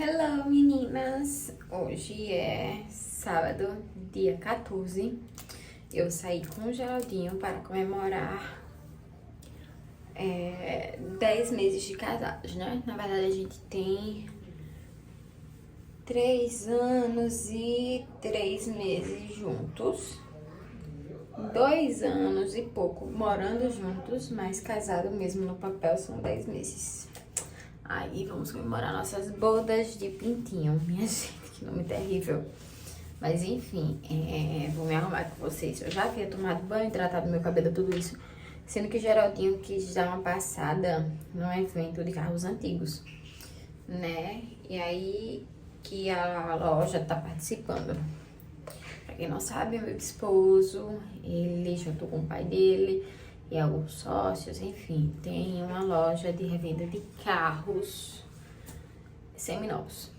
Hello, meninas! Hoje é sábado, dia 14. Eu saí com o Geraldinho para comemorar 10 meses de casados, né? Na verdade, a gente tem 3 anos e 3 meses juntos. 2 anos e pouco morando juntos, mas casado mesmo no papel são 10 meses. Aí vamos comemorar nossas bodas de pintinho, minha gente, que nome terrível. Mas enfim, vou me arrumar com vocês. Eu já havia tomado banho, tratado meu cabelo, tudo isso. Sendo que o Geraldinho quis dar uma passada num evento de carros antigos, né? E aí que a loja tá participando. Pra quem não sabe, meu esposo, ele junto com o pai dele e alguns sócios, enfim, tem uma loja de revenda de carros seminovos.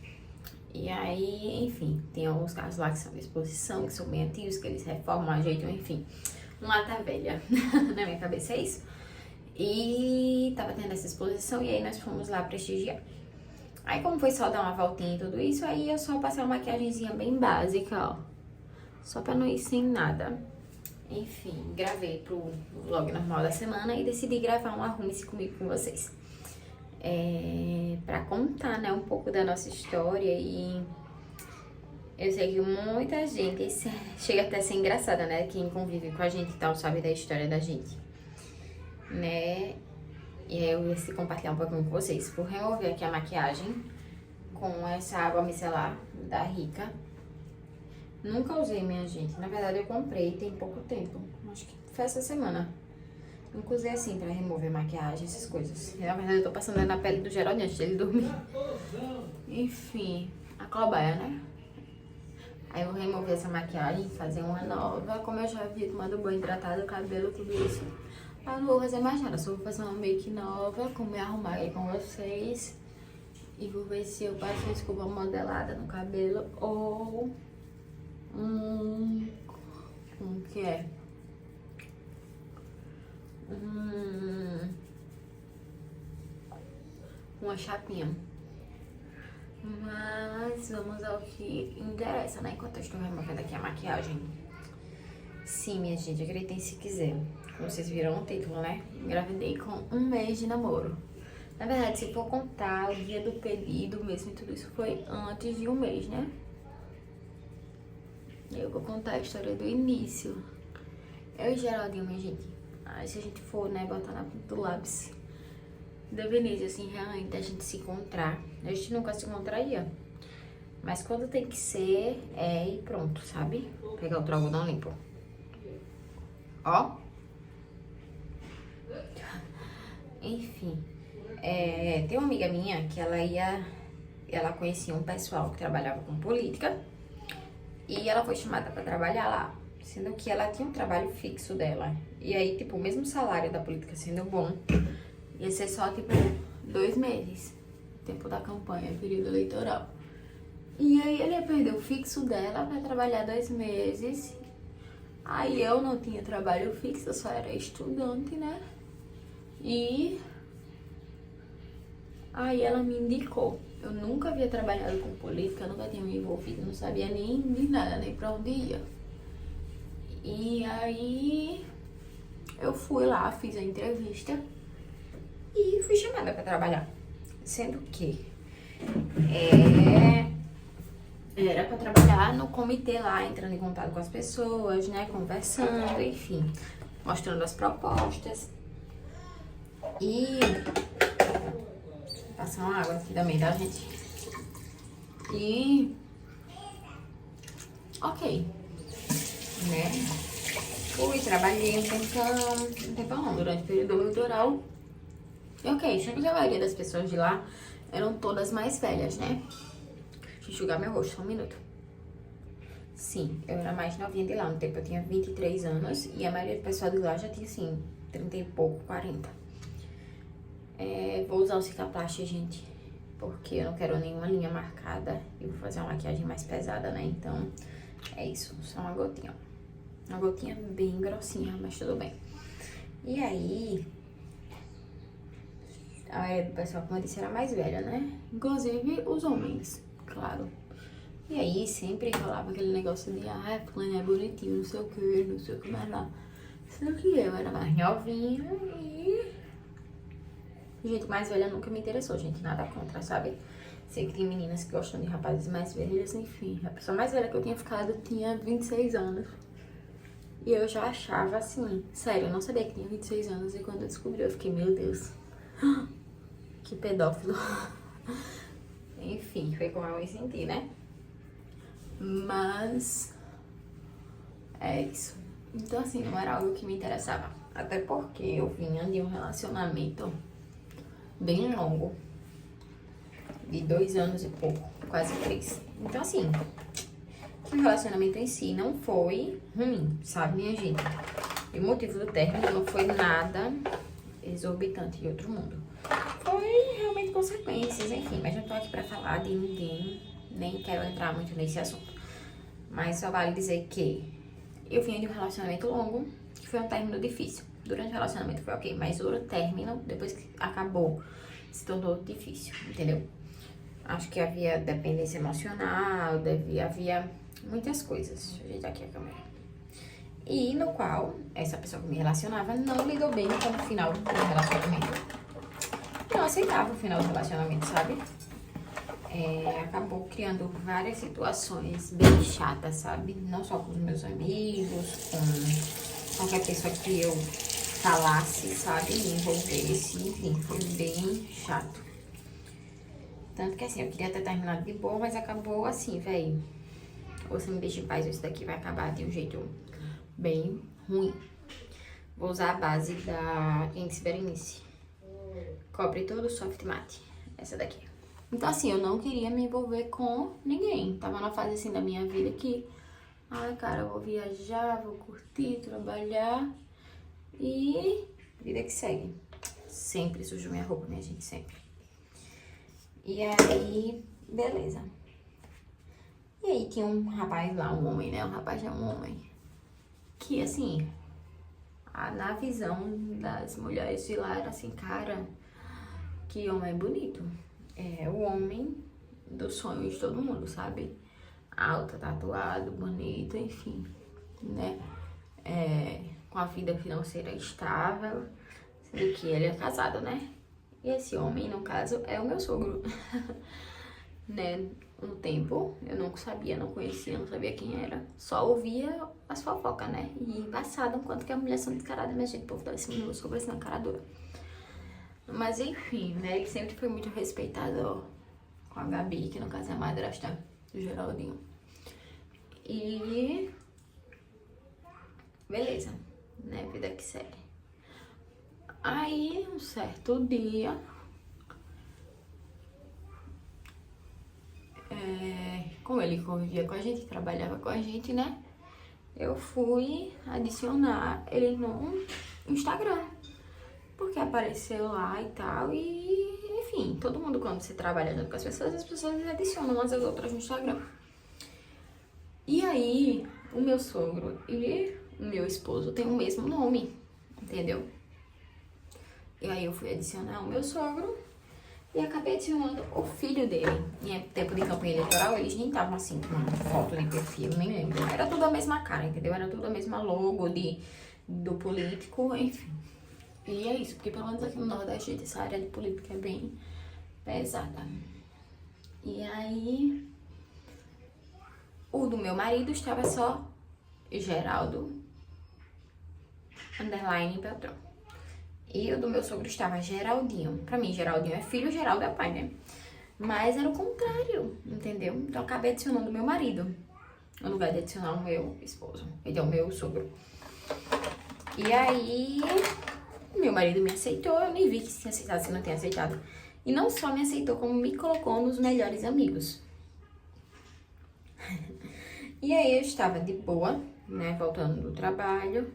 E aí, enfim, tem alguns carros lá que são de exposição, que são bem antigos, que eles reformam, ajeitam, enfim. Uma lata velha, na minha cabeça é isso. E tava tendo essa exposição e aí nós fomos lá prestigiar. Aí como foi só dar uma voltinha e tudo isso, aí eu só passei uma maquiagemzinha bem básica, ó. Só pra não ir sem nada. Enfim, gravei pro vlog normal da semana e decidi gravar um Arrume-se Comigo com vocês. Pra contar, né, um pouco da nossa história e... Eu sei que muita gente chega até a ser engraçada, né? Quem convive com a gente e tal sabe da história da gente, né? E aí eu decidi compartilhar um pouquinho com vocês. Vou remover aqui a maquiagem com essa água micelar da Rica. Nunca usei, minha gente. Na verdade, eu comprei tem pouco tempo. Acho que foi essa semana. Nunca usei assim pra remover maquiagem, essas coisas. E, na verdade, eu tô passando na pele do Geraldinho antes dele dormir. Enfim, a cobaia, né? Aí eu vou remover essa maquiagem, fazer uma nova. Como eu já havia tomado banho, hidratado o cabelo, tudo isso. Eu não vou fazer mais nada, só vou fazer uma make nova, como me arrumar aí com vocês. E vou ver se eu passo uma escova modelada no cabelo ou... como que é? Uma chapinha. Mas vamos ao que interessa, né? Enquanto eu estou removendo aqui a maquiagem. Sim, minha gente, acreditem se quiser. Como vocês viram no título, né? Engravidei com 1 mês de namoro. Na verdade, se for contar o dia do pedido mesmo e tudo isso, foi antes de 1 mês, né? Eu vou contar a história do início. Eu e Geraldinho, minha gente. Aí se a gente for, né, botar na ponta do lápis. Deveria, assim, realmente a gente se encontrar. A gente nunca se encontraria. Mas quando tem que ser, e pronto, sabe? Vou pegar outro algodão limpo. Ó. Enfim. Tem uma amiga minha que ela conhecia um pessoal que trabalhava com política. E ela foi chamada pra trabalhar lá, sendo que ela tinha um trabalho fixo dela. E aí, tipo, o mesmo salário da política sendo bom, ia ser só, tipo, 2 meses. Tempo da campanha, período eleitoral. E aí, ele ia perder o fixo dela pra trabalhar 2 meses. Aí, eu não tinha trabalho fixo, eu só era estudante, né? E... aí, ela me indicou. Eu nunca havia trabalhado com política, nunca tinha me envolvido, não sabia nem de nada, nem pra onde ia. E aí, eu fui lá, fiz a entrevista e fui chamada pra trabalhar. Sendo que era pra trabalhar no comitê lá, entrando em contato com as pessoas, né, conversando, enfim, mostrando as propostas. E... passar uma água aqui também, tá, gente? E... ok. Né? Fui, trabalhei um tempão não, durante o período eleitoral. E ok, sendo que a maioria das pessoas de lá eram todas mais velhas, né? Deixa eu enxugar meu rosto, só um minuto. Sim, eu era mais novinha de lá, no tempo eu tinha 23 anos. E a maioria do pessoal de lá já tinha, assim, 30 e pouco, 40. Vou usar o Cicaplast, gente, porque eu não quero nenhuma linha marcada. E vou fazer uma maquiagem mais pesada, né? Então, é isso, só uma gotinha. Uma gotinha bem grossinha, mas tudo bem. E aí, A maioria do pessoal, como eu disse, era mais velha, né? Inclusive os homens, claro. E aí sempre rolava aquele negócio de, fulano é bonitinho, não sei o que mais lá. Sendo que eu era mais novinha e gente mais velha nunca me interessou, gente, nada contra, sabe? Sei que tem meninas que gostam de rapazes mais velhos, enfim. A pessoa mais velha que eu tinha ficado tinha 26 anos. E eu já achava assim, sério, eu não sabia que tinha 26 anos. E quando eu descobri, eu fiquei, meu Deus, que pedófilo. Enfim, foi como eu me senti, né? Mas é isso. Então assim, não era algo que me interessava. Até porque eu vinha de um relacionamento bem longo. De 2 anos e pouco, quase 3. Então assim, o relacionamento em si não foi ruim, sabe, minha gente? E o motivo do término não foi nada exorbitante de outro mundo. Foi realmente consequências, enfim. Mas não tô aqui pra falar de ninguém, nem quero entrar muito nesse assunto. Mas só vale dizer que eu vinha de um relacionamento longo, que foi um término difícil. Durante o relacionamento foi ok, mas o término, depois que acabou, se tornou difícil, entendeu? Acho que havia dependência emocional, havia muitas coisas. Deixa eu ajeitar aqui a câmera. E no qual essa pessoa que me relacionava não lidou bem com o final do relacionamento. Não aceitava o final do relacionamento, sabe? Acabou criando várias situações bem chatas, sabe? Não só com os meus amigos, com qualquer pessoa que eu falasse, sabe? Me envolvesse, enfim, foi bem chato. Tanto que assim, eu queria ter terminado de boa, mas acabou assim, véi. Ou você me deixa em paz, ou isso daqui vai acabar de um jeito bem ruim. Vou usar a base da Índice Berenice. Cobre todo o soft matte. Essa daqui. Então assim, eu não queria me envolver com ninguém. Tava numa fase assim da minha vida que... cara, eu vou viajar, vou curtir, trabalhar. E... vida que segue. Sempre sujo minha roupa, minha gente, sempre. E aí, beleza. E aí tinha um rapaz lá, um homem, né? Um rapaz é um homem. Que assim, na visão das mulheres de lá era assim, cara, que homem bonito. É o homem dos sonhos de todo mundo, sabe? Alto, tatuado, bonito, enfim, né? Com a vida financeira estável, sendo que ele é casado, né? E esse homem, no caso, é o meu sogro. Né? Um tempo, eu não sabia, não conhecia, não sabia quem era. Só ouvia as fofocas, né? E embaçado, quanto que a mulher são descarada, minha gente. O povo tá em cima do meu sogro, assim, na cara dura. Mas enfim, né? Ele sempre foi muito respeitado com a Gabi, que no caso é a madrasta do Geraldinho. E... beleza, né? Vida que segue. Aí, um certo dia, como ele convivia com a gente, trabalhava com a gente, né? Eu fui adicionar ele no Instagram, porque apareceu lá e tal, e enfim, todo mundo quando você trabalha junto com as pessoas adicionam umas às outras no Instagram. E aí, o meu sogro e o meu esposo têm o mesmo nome, entendeu? E aí eu fui adicionar o meu sogro e acabei adicionando o filho dele. Em tempo de campanha eleitoral, eles nem estavam assim com uma foto de perfil, nem lembro. Era tudo a mesma cara, entendeu? Era tudo a mesma logo do político, enfim. E é isso, porque pelo menos aqui no Nordeste, gente, essa área de política é bem pesada. E aí, o do meu marido estava só Geraldo _Beltrão. E o do meu sogro estava Geraldinho. Pra mim, Geraldinho é filho, Geraldo é pai, né? Mas era o contrário, entendeu? Então, eu acabei adicionando o meu marido, no lugar de adicionar o meu esposo. Ele é o meu sogro. E aí, meu marido me aceitou. Eu nem vi que tinha aceitado, se não tinha aceitado. E não só me aceitou, como me colocou nos melhores amigos. E aí, eu estava de boa, né? Voltando do trabalho.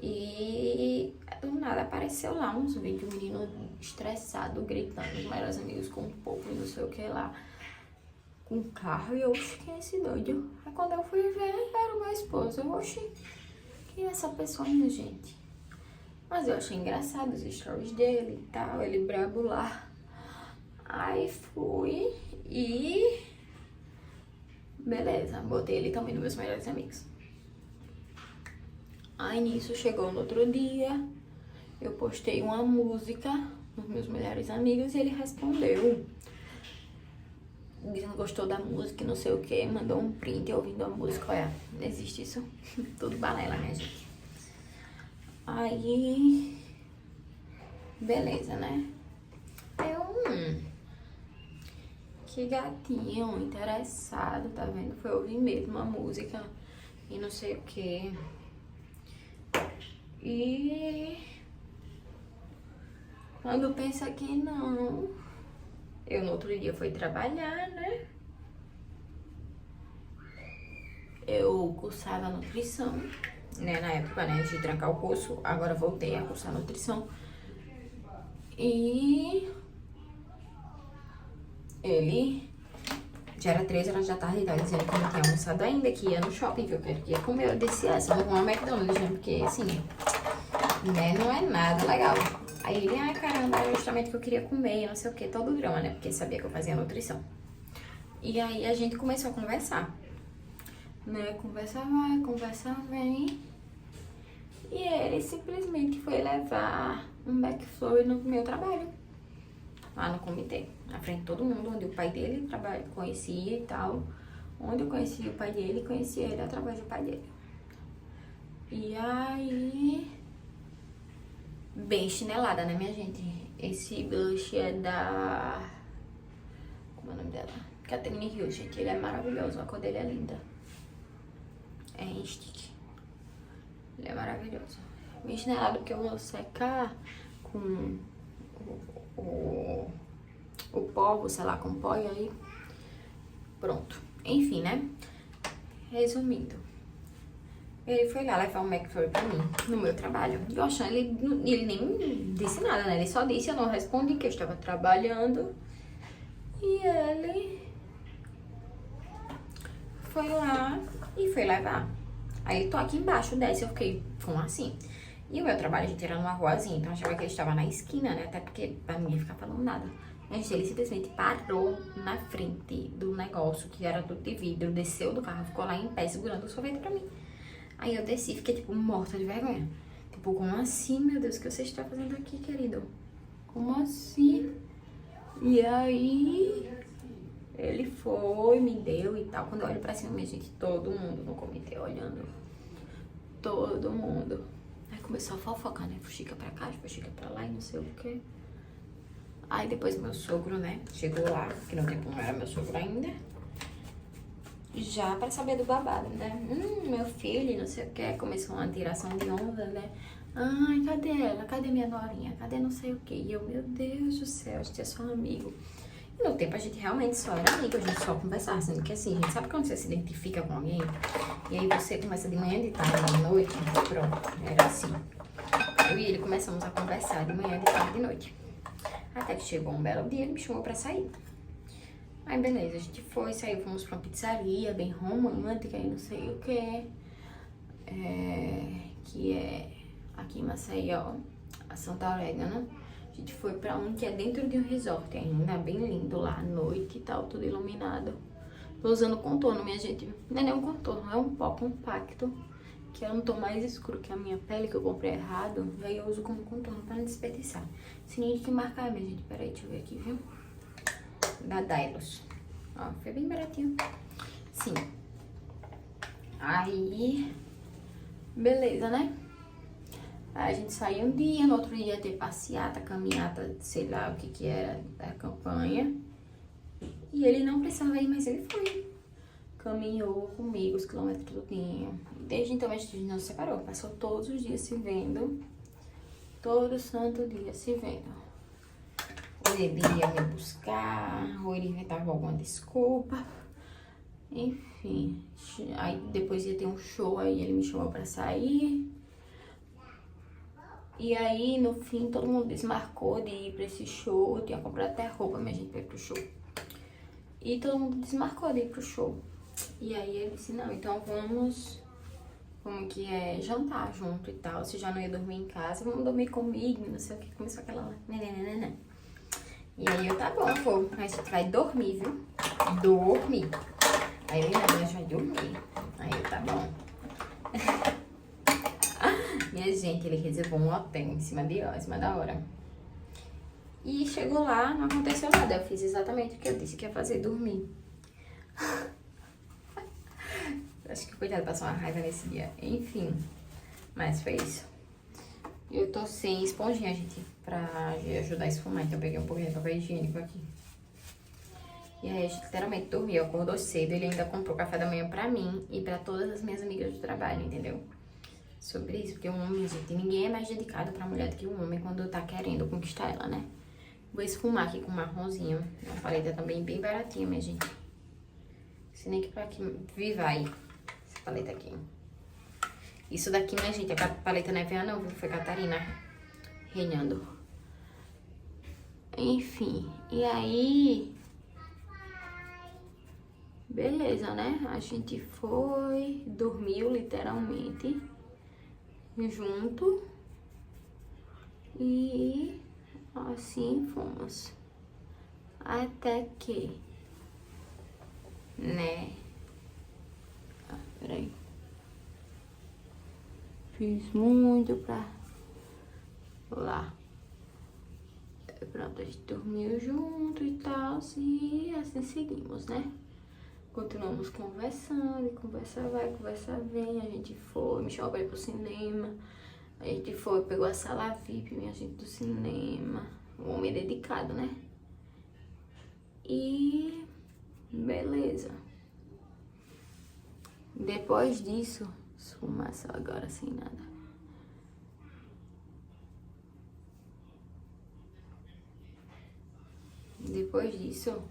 E do nada apareceu lá uns vídeos, um menino estressado, gritando, os melhores amigos com o povo e não sei o que lá, com o carro. E eu, oxi, quem é esse doido? Aí quando eu fui ver, era o meu esposo. Eu, oxi, quem é essa pessoa, minha gente? Mas eu achei engraçado os stories dele e tal, ele brabo lá. Aí fui e... beleza, botei ele também nos meus melhores amigos. Aí nisso chegou no outro dia, eu postei uma música nos meus melhores amigos e ele respondeu. Dizendo que gostou da música e não sei o que, mandou um print ouvindo a música. Olha, não existe isso. Tudo balela, minha gente. Aí, beleza, né? Eu, que gatinho, interessado, tá vendo? Foi ouvir mesmo a música e não sei o que. E quando pensa que não, eu no outro dia fui trabalhar, né? Eu cursava nutrição, né? Na época, né? De trancar o curso, agora voltei a cursar nutrição. E ele já era 3 horas da tarde, tava dizendo que não tinha almoçado ainda, que ia no shopping, que eu queria comer. Eu disse, só vou comer McDonald's, né? Porque, assim, né? Não é nada legal. Aí ele, ai caramba, era justamente o que eu queria comer, não sei o que, todo o drama, né? Porque sabia que eu fazia nutrição. E aí a gente começou a conversar, né? Conversa vai, conversa vem. E ele simplesmente foi levar um McFlurry no meu trabalho, lá no comitê, na frente de todo mundo, onde o pai dele conhecia e tal. Onde eu conhecia o pai dele, conhecia ele através do pai dele. E aí, bem chinelada, né, minha gente? Esse blush é da... como é o nome dela? Catherine Hill, gente. Ele é maravilhoso, a cor dele é linda. É em stick. Ele é maravilhoso. Bem chinelado porque eu vou secar com o pó, sei lá, com pó e aí pronto. Enfim, né? Resumindo, ele foi lá levar um McFlurry pra mim, no meu trabalho. Eu achando, ele nem disse nada, né? Ele só disse, eu não respondi, que eu estava trabalhando. E ele foi lá e foi levar. Aí ele, tô aqui embaixo, desce. Eu fiquei, como assim? E o meu trabalho, a gente era numa ruazinha, então eu achava que ele estava na esquina, né? Até porque pra mim ia ficar falando nada. Mas ele simplesmente parou na frente do negócio, que era tudo de vidro, desceu do carro, ficou lá em pé, segurando o sorvete pra mim. Aí eu desci, fiquei, tipo, morta de vergonha. Tipo, como assim, meu Deus, o que você está fazendo aqui, querido? Como assim? E aí, ele foi, me deu e tal. Quando eu olho pra cima, minha gente, todo mundo no comitê olhando. Todo mundo. Aí começou a fofocar, né? Fuxica pra cá, fuxica pra lá e não sei o quê. Aí depois meu sogro, né, chegou lá, que no tempo não era meu sogro ainda. Já pra saber do babado, né? Meu filho, não sei o que, começou uma tiração de onda, né? Ai, cadê ela? Cadê minha norinha? Cadê não sei o que? E eu, meu Deus do céu, a gente é só amigo. E no tempo a gente realmente só era amigo, a gente só conversava, sendo que assim, a gente sabe quando você se identifica com alguém? E aí você começa de manhã, de tarde, de noite, pronto, era assim. Eu e ele começamos a conversar de manhã, de tarde, de noite. Até que chegou um belo dia, ele me chamou pra sair. Aí beleza, a gente foi, saiu, fomos pra uma pizzaria bem romântica e não sei o que. Que é aqui em Maceió, a Santa Orégano. A gente foi pra um que é dentro de um resort ainda, bem lindo lá, à noite e tal, tudo iluminado. Tô usando contorno, minha gente. Não é nem um contorno, é um pó compacto, que é um tom mais escuro que a minha pele, que eu comprei errado. E aí eu uso como contorno pra não desperdiçar. Sininho de que marca é, minha gente? Peraí, deixa eu ver aqui, viu? Da Dylos. Ó, foi bem baratinho. Sim. Aí, beleza, né? Aí a gente saiu um dia, no outro dia ia ter passeata, caminhata, sei lá o que que era, da campanha. E ele não precisava ir, mas ele foi. Caminhou comigo os quilômetros tudinho. Desde então a gente não se separou, passou todos os dias se vendo. Todo santo dia se vendo. Ou ele ia me buscar, ou ele inventava alguma desculpa. Enfim, aí depois ia ter um show, aí ele me chamou pra sair. E aí, no fim, todo mundo desmarcou de ir pra esse show. Eu tinha comprado até roupa, minha gente, pra ir pro show. E todo mundo desmarcou de ir pro show. E aí ele disse, não, então vamos como que é jantar junto e tal. Se já não ia dormir em casa, vamos dormir comigo, não sei o que. Começou aquela... Né. E aí eu, tá bom, pô, a gente vai dormir, viu? Dormir. Aí ele, não, a gente vai dormir. Aí eu, tá bom. Minha gente, ele reservou um hotel em cima da hora. E chegou lá, não aconteceu nada. Eu fiz exatamente o que eu disse que ia fazer, dormir. Acho que o coitado passou uma raiva nesse dia. Enfim, mas foi isso. Eu tô sem esponjinha, gente, pra ajudar a esfumar. Então eu peguei um pouquinho de papel higiênico aqui. E aí a gente literalmente dormiu, acordou cedo. Ele ainda comprou café da manhã pra mim e pra todas as minhas amigas do trabalho, entendeu? Sobre isso, porque um homem, gente, ninguém é mais dedicado pra mulher do que um homem quando tá querendo conquistar ela, né? Vou esfumar aqui com marronzinho. Uma paleta também bem baratinha, minha gente. Se nem que pra que viva aí, essa paleta aqui. Isso daqui, minha gente, a paleta não é Vea não, foi Catarina reinando. Enfim, e aí... Beleza, né? A gente foi, dormiu literalmente junto e assim fomos. Até que, né? Peraí. Fiz muito pra lá. Pronto, a gente dormiu junto e tal, e assim seguimos, né? Continuamos conversando, e conversa vai, conversa vem. A gente foi, me chamou pra ir pro cinema. A gente foi, pegou a sala VIP, minha gente, do cinema. Um homem dedicado, né? E beleza. Depois disso, fumaça agora sem nada. Depois disso,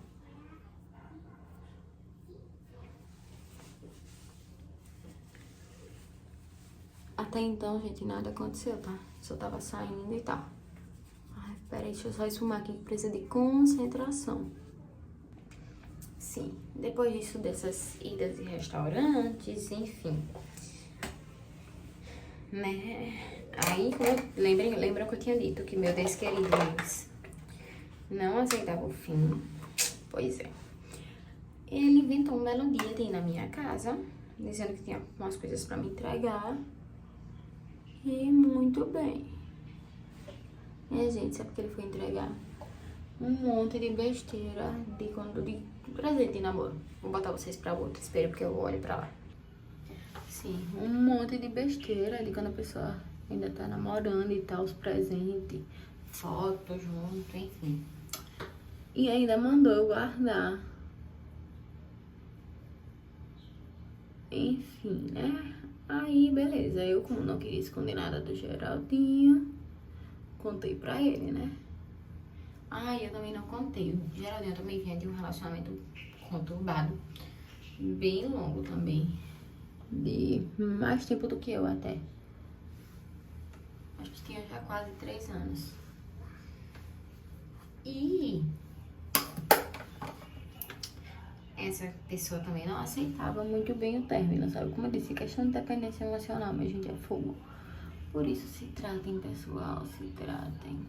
até então, gente, nada aconteceu, tá? Só tava saindo e tal. Ai, peraí, deixa eu só esfumar aqui que precisa de concentração. Sim, depois disso, dessas idas de restaurantes, enfim. Né? Aí, lembra que eu tinha dito que meu desquerido ex não aceitava o fim? Pois é. Ele inventou um belo dia de ir na minha casa, dizendo que tinha umas coisas pra me entregar. E muito bem. Minha gente, sabe o que ele foi entregar? Um monte de besteira de presente de namoro. Vou botar vocês pra outra, espera porque eu olho pra lá. Sim, um monte de besteira de quando a pessoa ainda tá namorando e tal, os presentes, foto junto, enfim. E ainda mandou eu guardar. Enfim, né? Aí, beleza, eu como não queria esconder nada do Geraldinho, contei pra ele, né? Eu também não contei. O Geraldinho também vinha de um relacionamento conturbado, bem longo também, de mais tempo do que eu até. Acho que tinha já quase 3 anos. E essa pessoa também não aceitava muito bem o término, sabe? Como eu disse, questão de dependência emocional, mas a gente é fogo. Por isso, se tratem, pessoal, se tratem.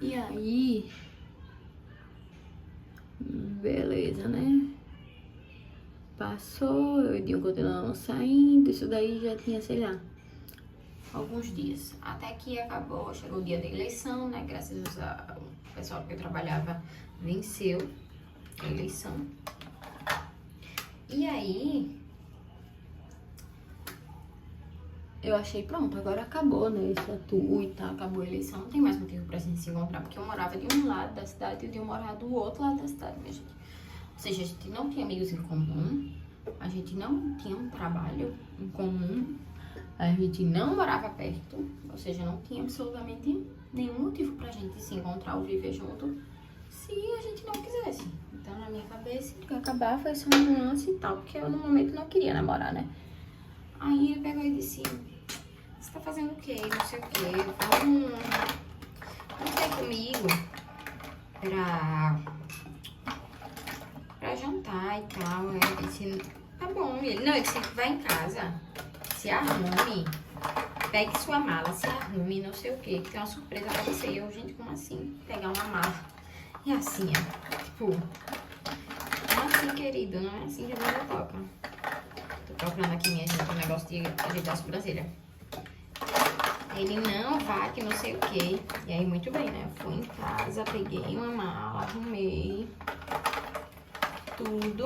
E aí, beleza, né? Passou, eu e o Dinho continuamos saindo, isso daí já tinha, sei lá, alguns dias. Até que acabou, chegou o dia da eleição, né? Graças ao pessoal que eu trabalhava, venceu a eleição. E aí, eu achei, pronto, agora acabou, né? Isso é tu e tal, acabou a eleição, não tem mais motivo pra gente se encontrar, porque eu morava de um lado da cidade e o Dinho morava do outro lado da cidade, minha gente. Ou seja, a gente não tinha amigos em comum, a gente não tinha um trabalho em comum, a gente não morava perto, ou seja, não tinha absolutamente nenhum motivo pra gente se encontrar ou viver junto se a gente não quisesse. Então, na minha cabeça, o que acabar foi só um lance e tal, porque eu no momento não queria namorar, né? Aí ele pegou e disse, você tá fazendo o quê? Não sei o quê. Vamos sair comigo pra jantar e tal. Aí eu disse, tá bom. Ele disse, vai em casa. se arrume, pegue sua mala, se arrume, não sei o que tem uma surpresa pra você. E eu, gente, como assim? Pegar uma mala. E assim, ó, tipo, não é assim, querido, não é assim que a vida toca. Tô procurando aqui, minha gente, um negócio de ajeitar a sobrancelha. Ele não vai, que não sei o que. E aí, muito bem, né? Eu fui em casa, peguei uma mala, arrumei tudo.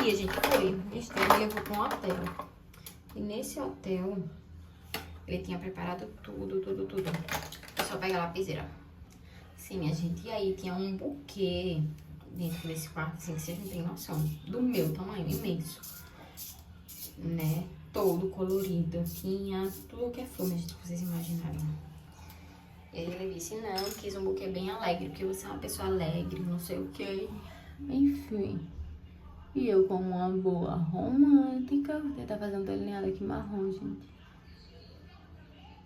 E a gente foi. Este me levou pra um hotel. E nesse hotel, ele tinha preparado tudo. Eu só pegar a lapiseira. Sim, minha gente. E aí, tinha um buquê dentro desse quarto, assim, que vocês não têm noção. Do meu tamanho, imenso. Né? Todo colorido. Tinha tudo que é flor, gente, que vocês imaginaram. E aí ele disse, não, quis um buquê bem alegre, porque você é uma pessoa alegre, não sei o que. Enfim. E eu, como uma boa romântica, vou tá fazendo delineado aqui marrom, gente.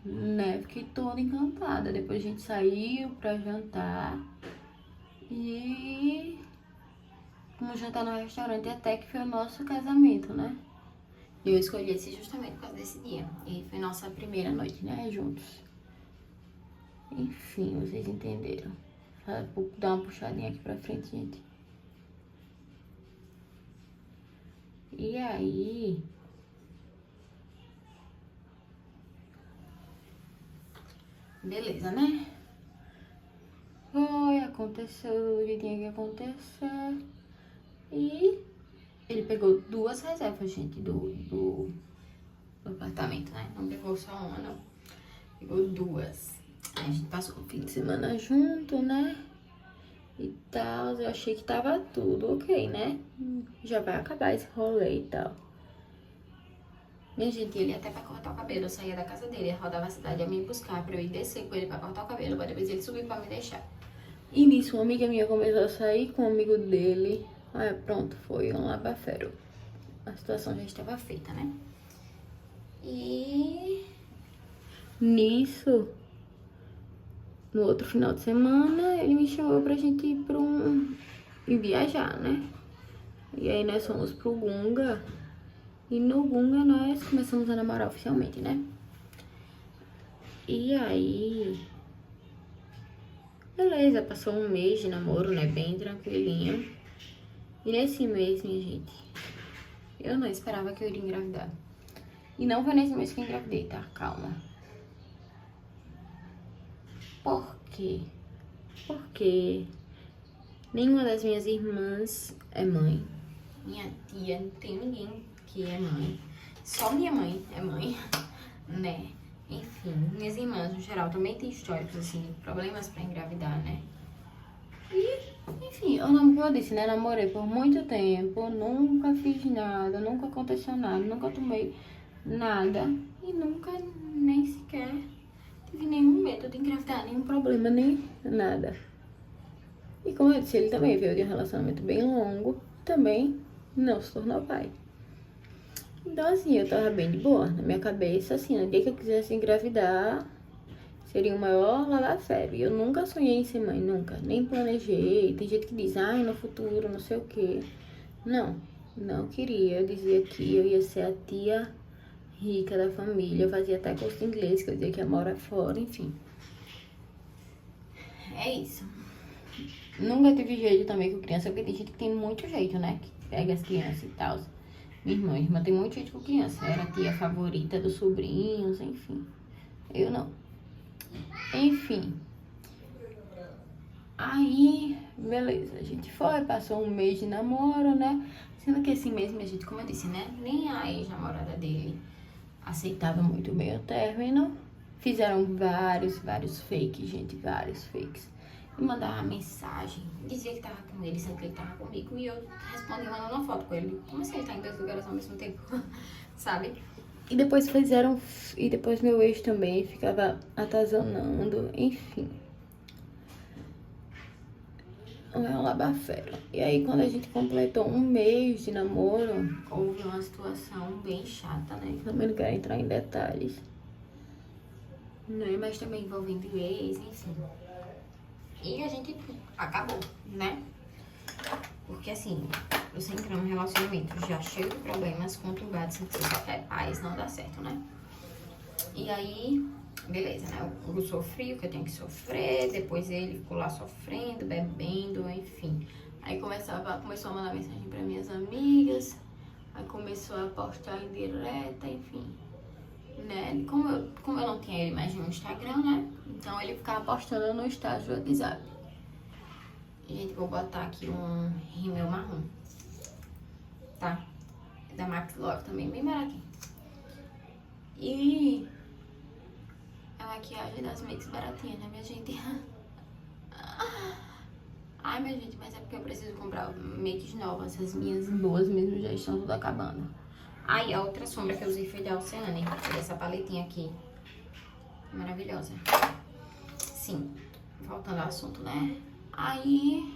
Né? Fiquei toda encantada. Depois a gente saiu pra jantar. E fomos jantar no restaurante até que foi o nosso casamento, né? E eu escolhi esse justamente por causa desse dia. E foi nossa primeira noite, né? Juntos. Enfim, vocês entenderam. Vou dar uma puxadinha aqui pra frente, gente. E aí... beleza, né? Foi, aconteceu o que tinha que acontecer. E ele pegou 2 reservas, gente, do apartamento, né? Não pegou só uma, não. Pegou 2. Aí a gente passou o fim de semana junto, né? E tal, eu achei que tava tudo ok, né? Já vai acabar esse rolê e tal. Minha gente, ele ia até pra cortar o cabelo. Eu saía da casa dele, rodava a cidade, ia me buscar pra eu ir descer com ele pra cortar o cabelo. Mas depois ele subiu pra me deixar. E nisso, uma amiga minha começou a sair com um amigo dele. Aí pronto, foi um lava-ferro. A situação já estava feita, né? E nisso, no outro final de semana, ele me chamou pra gente ir ir viajar, né? E aí nós fomos pro Gunga. E no Gunga nós começamos a namorar oficialmente, né? E aí... beleza, passou um mês de namoro, né? Bem tranquilinho. E nesse mês, minha gente, eu não esperava que eu iria engravidar. E não foi nesse mês que eu engravidei, tá? Calma. Por quê? Porque nenhuma das minhas irmãs é mãe. Minha tia, não tem ninguém que é mãe. Só minha mãe é mãe, né? Enfim, minhas irmãs, no geral, também têm históricos, assim, de problemas pra engravidar, né? E, enfim, como eu disse, né? Namorei por muito tempo, nunca fiz nada, nunca aconteceu nada, nunca tomei nada. E nunca, nem sequer, tive nenhum medo de engravidar, nenhum problema, nem nada. E como eu disse, ele também veio de um relacionamento bem longo, também não se tornou pai. Então, assim, eu tava bem de boa na minha cabeça, assim, no dia que eu quisesse engravidar, seria o maior lava-ferro. Eu nunca sonhei em ser mãe, nunca, nem planejei. Tem gente que diz, ai, no futuro, não sei o quê. Não, não queria. Eu dizia que eu ia ser a tia rica da família. Eu fazia até curso de inglês, que eu dizia que ia morar fora, enfim. É isso. Nunca tive jeito também com criança, porque tem gente que tem muito jeito, né? Que pega as crianças e tal. Minha irmã tem muito jeito com criança. Era a tia favorita dos sobrinhos, enfim. Eu não. Enfim. Aí, beleza. A gente foi, passou um mês de namoro, né? Sendo que esse mês, minha gente, como eu disse, né? Nem a ex-namorada dele aceitava muito bem o término. Fizeram vários fakes, gente. Vários fakes. E mandava mensagem, dizia que tava com ele, sendo que ele tava comigo. E eu respondi mandando uma foto com ele. Como assim ele tá em 2 lugares ao mesmo tempo? Sabe? E depois fizeram... e depois meu ex também ficava atazanando, enfim. É um laba-ferro. E aí, quando a gente completou um mês de namoro, houve uma situação bem chata, né? Também não quero entrar em detalhes. Né? Mas também envolvendo ex, enfim. E a gente acabou, né? Porque assim, você entrar num relacionamento já cheio de problemas, conturbados, sem ter qualquer paz, não dá certo, né? E aí, beleza, né? Eu sofri o que eu tenho que sofrer, depois ele ficou lá sofrendo, bebendo, enfim. Aí começou a mandar mensagem para minhas amigas, aí começou a postar em direta, enfim. Né? Como eu não tinha ele mais no Instagram, né? Então ele ficava postando no status do WhatsApp. Gente, vou botar aqui um rímel marrom, tá? Da Max Love também, bem baratinho. E a maquiagem das makes baratinhas, né, minha gente? Ai, minha gente, mas é porque eu preciso comprar makes novas. As minhas boas mesmo já estão tudo acabando. Aí, a outra sombra que eu usei foi da Oceane, essa paletinha aqui. Maravilhosa. Sim, voltando ao assunto, né? Aí,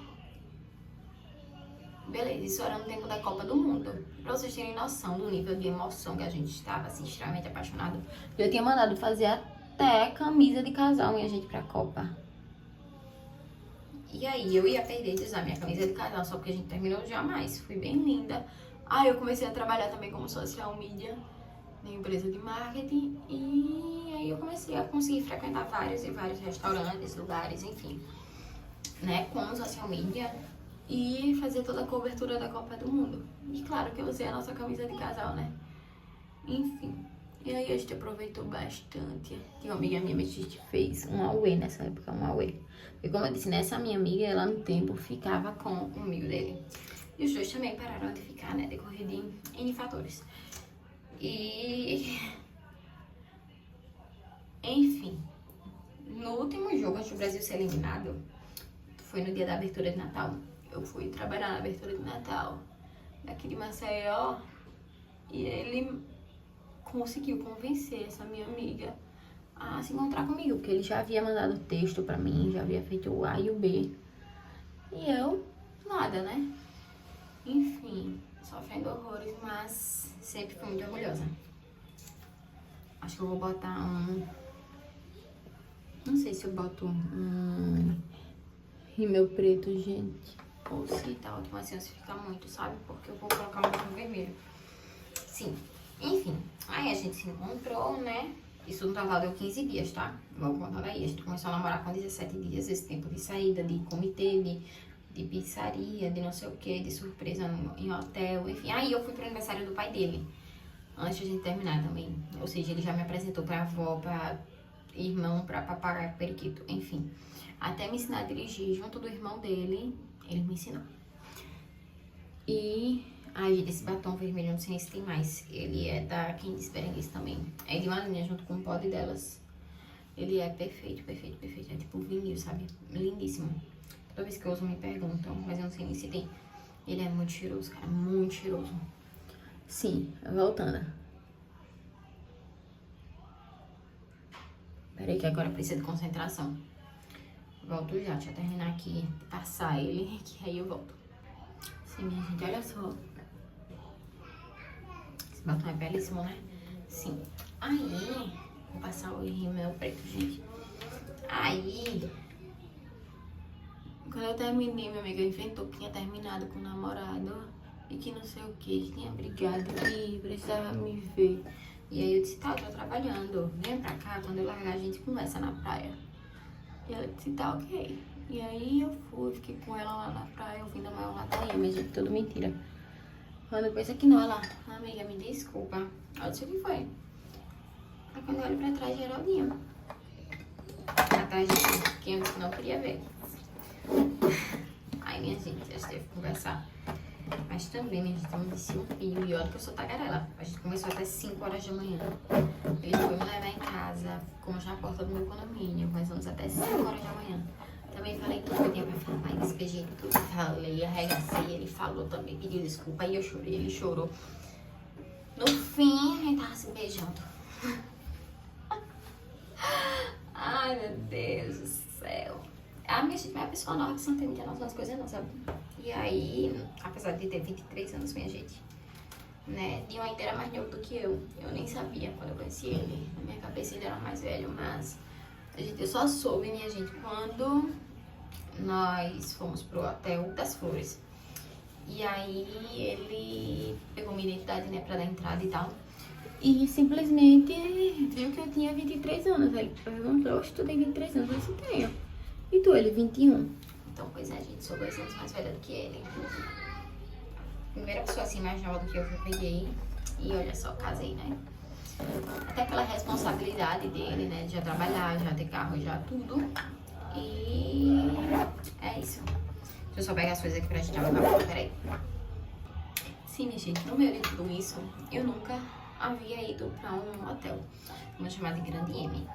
beleza, isso era no tempo da Copa do Mundo. Pra vocês terem noção do nível de emoção que a gente estava, assim, extremamente apaixonado. Eu tinha mandado fazer até camisa de casal, minha gente, pra Copa. E aí, eu ia perder de usar minha camisa de casal, só porque a gente terminou jamais. Foi bem linda. Aí, eu comecei a trabalhar também como social media na empresa de marketing. E aí, eu comecei a conseguir frequentar vários e vários restaurantes, lugares, enfim, né, com social media. E fazer toda a cobertura da Copa do Mundo. E claro que eu usei a nossa camisa de casal, né? Enfim. E aí a gente aproveitou bastante. Tinha uma amiga minha que fez um auê nessa época, um auê. E como eu disse, nessa minha amiga, ela no tempo ficava com o amigo dele. E os dois também pararam de ficar, né? Decorrer de N fatores. E... enfim. No último jogo, antes do Brasil ser eliminado, foi no dia da abertura de Natal. Eu fui trabalhar na abertura de Natal daqui de Maceió e ele conseguiu convencer essa minha amiga a se encontrar comigo, porque ele já havia mandado texto pra mim, já havia feito o A e o B. E eu, nada, né? Enfim, sofrendo horrores, mas sempre fui muito orgulhosa. Acho que eu vou botar um... não sei se eu boto um rímel preto, gente. Ou se tá ótimo assim, se fica muito, sabe? Porque eu vou colocar muito no vermelho. Sim, enfim. Aí a gente se encontrou, né? Isso no total deu 15 dias, tá? Vamos contando aí. A gente começou a namorar com 17 dias. Esse tempo de saída, de comitê, de pizzaria, de não sei o que, de surpresa em hotel, enfim. Aí eu fui pro aniversário do pai dele. Antes de a gente terminar também. Ou seja, ele já me apresentou pra avó, pra irmão, pra papagaio, periquito, enfim. Até me ensinar a dirigir junto do irmão dele. Ele me ensinou. E aí, esse batom vermelho, não sei se tem mais. Ele é da Candice Berenice também. É de uma linha junto com o pod delas. Ele é perfeito, perfeito, perfeito. É tipo vinil, sabe? Lindíssimo. Toda vez que eu uso me perguntam, mas eu não sei nem se tem. Ele é muito cheiroso, cara. Muito cheiroso. Sim, voltando. Peraí que agora precisa de concentração. Volto já, deixa eu terminar aqui, passar ele, que aí eu volto. Sim, minha gente, olha só. Esse batom é belíssimo, né? Sim. Aí, vou passar o rímel preto, gente. Aí, quando eu terminei, minha amiga inventou que tinha terminado com o namorado e que não sei o que tinha brigado e precisava me ver. E aí eu disse, tá, eu tô trabalhando, vem pra cá, quando eu largar a gente conversa na praia. E ela disse, tá, ok. E aí eu fui, fiquei com ela lá na praia, ouvindo a maior ladainha, mas é tudo mentira. Quando eu pensei que não, ela, amiga, me desculpa. Eu disse, o que foi? Aí quando eu olho pra trás, Geraldinho. Atrás de mim, que eu não queria ver. Aí, minha gente, a gente teve que conversar. Mas também, minha gente, eu me disse um fio. E olha que eu sou tagarela. A gente começou até 5 horas da manhã. Ele foi me levar em casa, ficou na porta do meu condomínio. Começamos até 5 horas da manhã. Também falei tudo que eu tinha pra falar. E despejei tudo. Falei, arregacei. Ele falou também, pediu desculpa. Aí eu chorei, ele chorou. No fim, a gente tava se beijando. Ai, meu Deus do céu. A minha gente não é uma pessoa nova que não tem muita noção das coisas não, sabe? E aí, apesar de ter 23 anos, minha gente, né? E ainda era mais novo do que eu. Eu nem sabia quando eu conheci ele. Na minha cabeça ele era mais velho, mas eu só soube, minha gente, quando nós fomos pro Hotel das Flores. E aí ele pegou minha identidade, né, pra dar entrada e tal. E simplesmente viu que eu tinha 23 anos. Ele perguntou, se tu tem 23 anos? Eu disse, tenho. E tu? Ele, 21. Então, pois é, gente, sou 2 anos mais velha do que ele. Primeira pessoa assim mais nova do que eu peguei. E olha só, casei, né? Até pela responsabilidade dele, né? De já trabalhar, já ter carro, já tudo. E é isso. Deixa eu só pegar as coisas aqui pra gente acabar. Peraí. Sim, minha gente, no meio de tudo isso, eu nunca havia ido pra um hotel. Uma chamada de Grande M.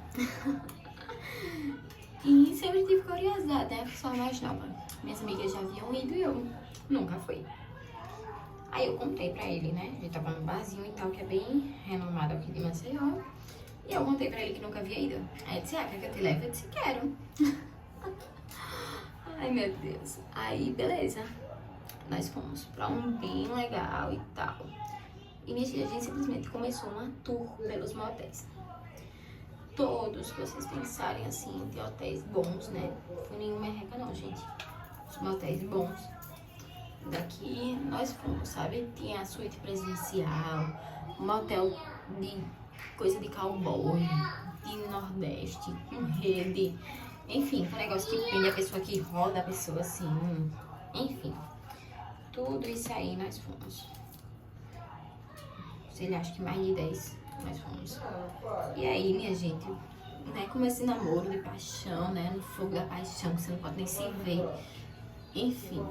E sempre tive curiosidade, né? Só mais nova. Minhas amigas já haviam ido e eu nunca fui. Aí eu contei pra ele, né? A gente tava num barzinho e tal, que é bem renomado aqui de Maceió. E eu contei pra ele que nunca havia ido. Aí ele disse, quer que eu te leve? Eu disse, quero. Ai, meu Deus. Aí, beleza. Nós fomos pra um bem legal e tal. E minha filha, a gente simplesmente começou uma tour pelos motéis. Todos que vocês pensarem assim, de hotéis bons, né? Não foi nenhum merreca não, gente. Os motéis bons. Daqui nós fomos, sabe? Tinha a suíte presidencial, um motel de coisa de cowboy, de nordeste, com rede. Enfim, um negócio que prende a pessoa, que roda a pessoa assim. Enfim, tudo isso aí nós fomos. Sei lá, acho que mais de 10 nós fomos. E aí, minha gente, né, como esse namoro de paixão, né, no fogo da paixão, que você não pode nem se ver. Enfim,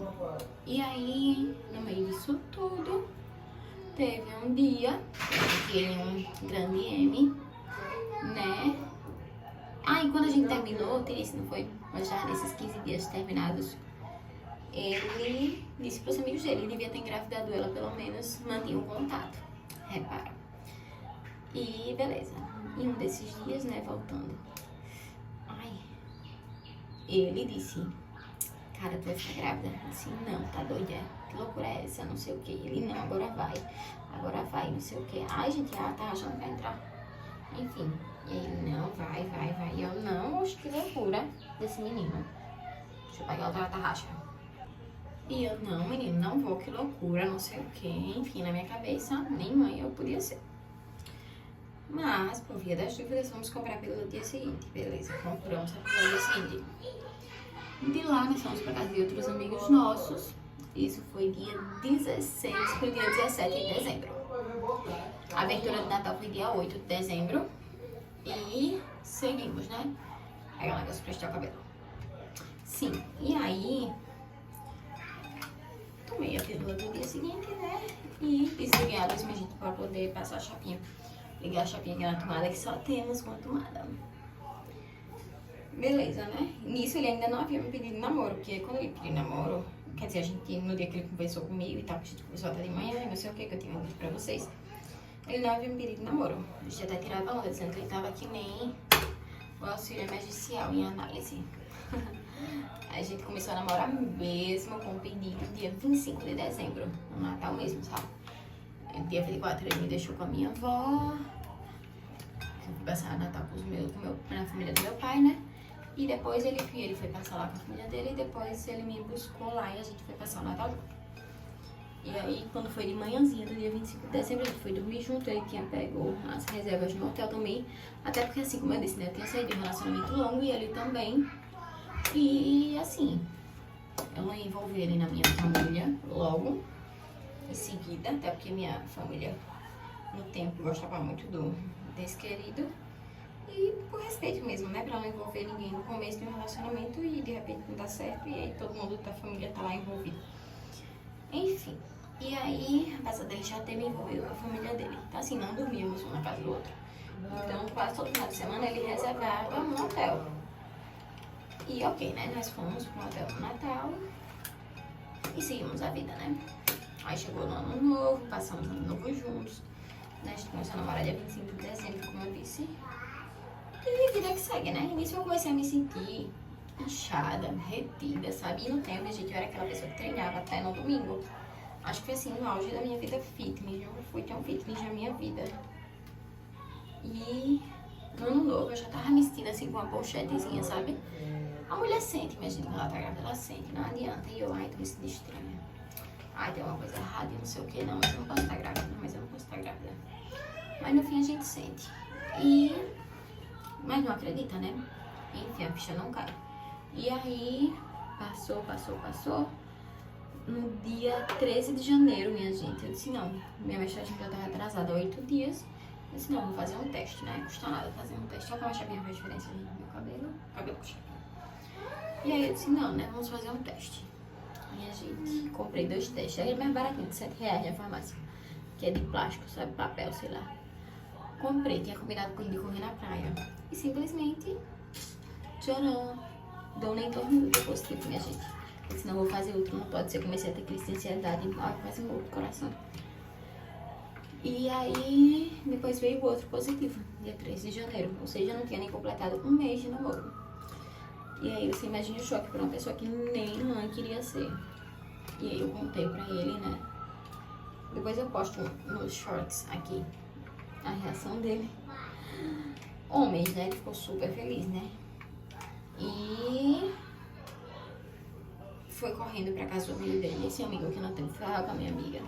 e aí, no meio disso tudo, teve um dia, que ele um Grande M, né? E quando a gente terminou, isso não foi? Mas já nesses 15 dias terminados, ele disse pros amigos dele, ele devia ter engravidado ela, pelo menos mantinha um contato, repara. E beleza, em um desses dias, né, voltando, ele disse, cara, tu vai ficar grávida? Eu disse, não, tá doida? Que loucura é essa? Não sei o que. Ele, não, agora vai, não sei o que. Ai, gente, tá achando que vai entrar. Enfim, e ele, não, vai. E eu, não, acho que loucura desse menino. Deixa eu pegar outra tarraxa. E eu, não, menino, não vou, que loucura, não sei o que. Enfim, na minha cabeça, nem mãe eu podia ser. Mas, por via das dúvidas, vamos comprar pelo dia seguinte. Beleza, compramos pelo dia seguinte. De lá, nós fomos pra casa de outros amigos nossos. Isso foi dia 16 pro dia 17 de dezembro. A abertura de Natal foi dia 8 de dezembro. E seguimos, né? Aí o negócio pra esticar o cabelo. Sim, e aí tomei a pílula do dia seguinte, né? E desliguei a luz, minha gente, pra poder passar a chapinha. Liguei a chapinha aqui na tomada, que só temos uma tomada. Beleza, né? Nisso ele ainda não havia me pedido namoro, porque quando ele pediu namoro, quer dizer, a gente, no dia que ele conversou comigo e tal, que a gente conversou até de manhã, não sei o que eu tinha dito pra vocês, ele não havia me pedido namoro. A gente até tirava onda, dizendo que ele tava que nem o auxílio emergencial em análise. A gente começou a namorar mesmo com o pedido dia 25 de dezembro, no Natal mesmo, sabe? Dia 24 ele me deixou com a minha avó, que eu fui passar Natal na família do meu pai, né? E depois ele foi passar lá com a família dele e depois ele me buscou lá e a gente foi passar o Natal junto. E aí, quando foi de manhãzinha do dia 25 de dezembro, a gente foi dormir junto, ele tinha pego as reservas no hotel também. Até porque, assim, como eu disse, né, eu tinha saído de um relacionamento longo e ele também. E, assim, eu envolvi ele na minha família logo, em seguida, até porque minha família, no tempo, gostava muito desse querido. E por respeito mesmo, né? Pra não envolver ninguém no começo de um relacionamento e de repente não dá certo e aí todo mundo da família tá lá envolvido. Enfim, e aí, apesar dele já ter me envolvido com a família dele. Então assim, não dormíamos um na casa do outro. Então quase todo final de semana ele reservava um hotel. E ok, né? Nós fomos pro hotel no Natal e seguimos a vida, né? Aí chegou no ano novo, passamos o ano novo juntos. Né? A gente começou a namorar dia 25 de dezembro, como eu disse. E a vida que segue, né? Início eu comecei a me sentir inchada, retida, sabe? E no tempo, gente, eu era aquela pessoa que treinava até no domingo. Acho que foi assim, no auge da minha vida fitness. Eu fui ter um fitness na minha vida. E no ano novo eu já tava me sentindo assim com uma pochetezinha, sabe? A mulher sente, minha gente, quando ela tá grávida, ela sente, não adianta. E eu, ai, tô me sentindo estranha. Ai, tem uma coisa errada e não sei o que, não, mas eu não posso estar grávida, mas eu não posso estar grávida. Mas no fim a gente sente. Mas não acredita, né? Enfim, a ficha não cai. E aí, passou. No dia 13 de janeiro, minha gente, eu disse, não, minha mensagem já estava atrasada há 8 dias. Eu disse, não, vou fazer um teste, né? Não custa nada fazer um teste. Só que a chapinha faz diferença no meu cabelo com chapinha. E aí eu disse, não, né, vamos fazer um teste. Minha gente, comprei 2 testes. Aí é mais baratinho, de R$7 na farmácia. Que é de plástico, sabe, papel, sei lá. Comprei, tinha combinado com ele de correr na praia. E simplesmente, tcharam, deu nem 2 minutos positivo, minha gente. Eu disse, não, vou fazer outro, não pode ser. Comecei a ter crise de ansiedade, quase morro do coração. E aí, depois veio o outro positivo, dia 13 de janeiro. Ou seja, não tinha nem completado um mês de namoro. E aí, você imagina o choque pra uma pessoa que nem mãe queria ser. E aí, eu contei pra ele, né? Depois eu posto nos shorts aqui a reação dele. Homens, né? Ele ficou super feliz, né? E foi correndo pra casa do amigo dele. Esse amigo que não tem ferro com a minha amiga.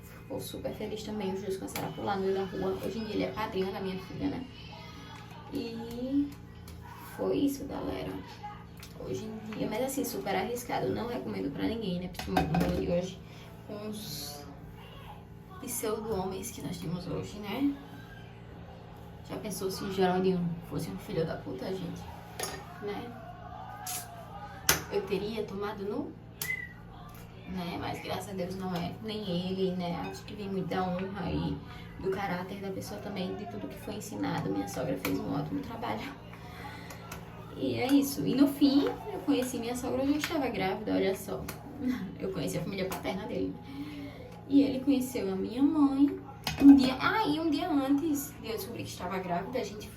Ficou super feliz também. Os dois começaram a pular no meio da rua. Hoje em dia ele é padrinho da minha filha, né? E foi isso, galera. Hoje em dia, mas assim, super arriscado. Não recomendo pra ninguém, né? Principalmente no mundo de hoje. Com os pseudo-homens que nós temos hoje, né? Já pensou se o Geraldinho fosse um filho da puta, gente? Né? Eu teria tomado no... né? Mas graças a Deus não é. Nem ele, né? Acho que vem muito da honra e do caráter da pessoa também, de tudo que foi ensinado. Minha sogra fez um ótimo trabalho. E é isso. E no fim, eu conheci minha sogra, eu já estava grávida, olha só. Eu conheci a família paterna dele. E ele conheceu a minha mãe. Um dia antes de eu descobrir que estava grávida, a gente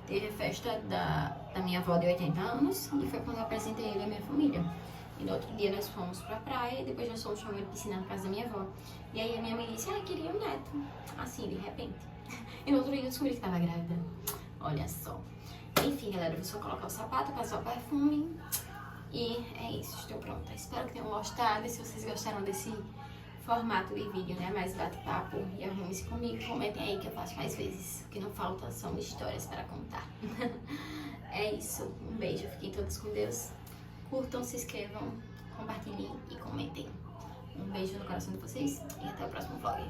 teve a festa da minha avó de 80 anos. E foi quando eu apresentei ele à minha família. E no outro dia nós fomos pra praia e depois nós fomos pra uma piscina na casa da minha avó. E aí a minha mãe disse, queria um neto. Assim, de repente. E no outro dia eu descobri que estava grávida. Olha só. Enfim, galera, eu vou só colocar o sapato, passar o perfume. E é isso, estou pronta. Espero que tenham gostado. E se vocês gostaram desse formato de vídeo, né, mais bate-papo, e arrume-se comigo, comentem aí que eu faço mais vezes. O que não falta são histórias para contar. É isso, um beijo, fiquem todos com Deus. Curtam, se inscrevam, compartilhem e comentem. Um beijo no coração de vocês e até o próximo vlog.